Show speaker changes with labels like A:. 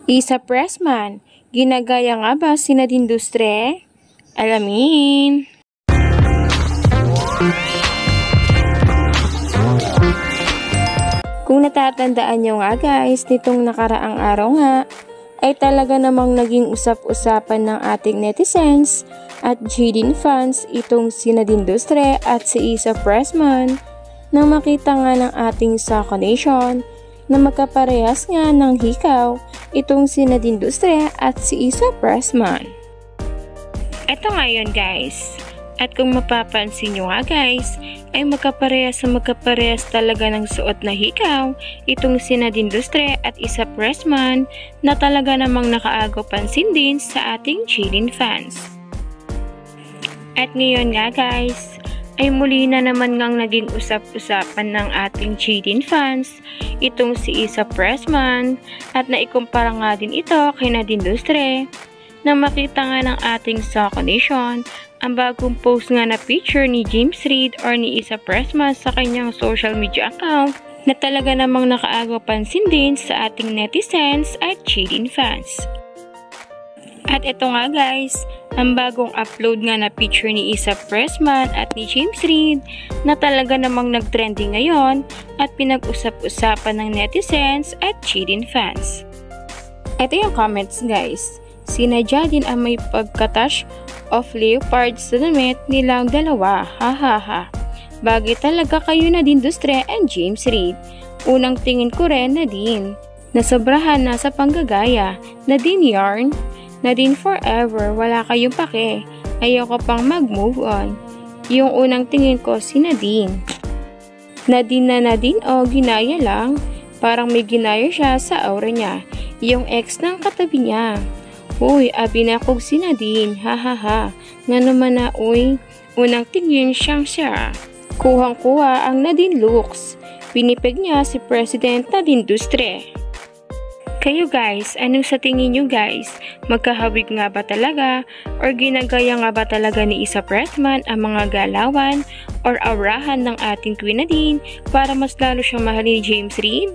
A: Isa Pressman, ginagaya nga ba si Nadine Lustre? Alamin! Kung natatandaan nyo nga guys, nitong nakaraang araw nga, ay talaga namang naging usap-usapan ng ating netizens at GDin fans itong si Nadine Lustre at si Isa Pressman nang makita nga ng ating Saka Nation na magkaparehas nga ng hikaw itong si Nadine Lustre at si Isa Pressman. Eto ngayon guys, at kung mapapansin nyo nga guys, ay magkaparehas talaga ng suot na hikaw itong si Nadine Lustre at Isa Pressman na talaga namang nakaagaw pansin din sa ating GDin fans. At ngayon nga guys, ay muli na naman ngang naging usap-usapan ng ating GDin fans itong si Isa Pressman at naikumpara nga din ito kay Nadine Lustre na makita nga ng ating Saka Nation ang bagong post nga na picture ni James Reid or ni Isa Pressman sa kanyang social media account na talaga namang nakaagaw pansin din sa ating netizens at GDin fans. At ito nga guys, ang bagong upload nga na picture ni Isa Pressman at ni James Reid na talaga namang nagtrending ngayon at pinag-usap-usapan ng netizens at GDin fans. Ito yung comments guys. Sinadya din ang may pagkatash of leopard sa damit nilang dalawa. Hahaha. Bagay talaga kayo Nadine Lustre and James Reid. Unang tingin ko rin Nadine. Nasobrahan na sa panggagaya. Nadine yarn. Nadine forever, wala kayong pake. Ayoko pang mag-move on. Yung unang tingin ko si Nadine. Nadine na Nadine o ginaya lang. Parang may ginaya siya sa aura niya. Yung ex ng katabi niya. Uy, abinakog si Nadine. Hahaha. Nga naman na uy. Unang tingin siyang siya. Kuhang-kuha ang Nadine looks. Pinipig niya si President Nadine Lustre. Kayo guys, anong sa tingin nyo guys? Magkahawig nga ba talaga? Or ginagaya nga ba talaga ni Isa Pressman ang mga galawan or aurahan ng ating Queen Nadine para mas lalo siyang mahalin ni James Reid?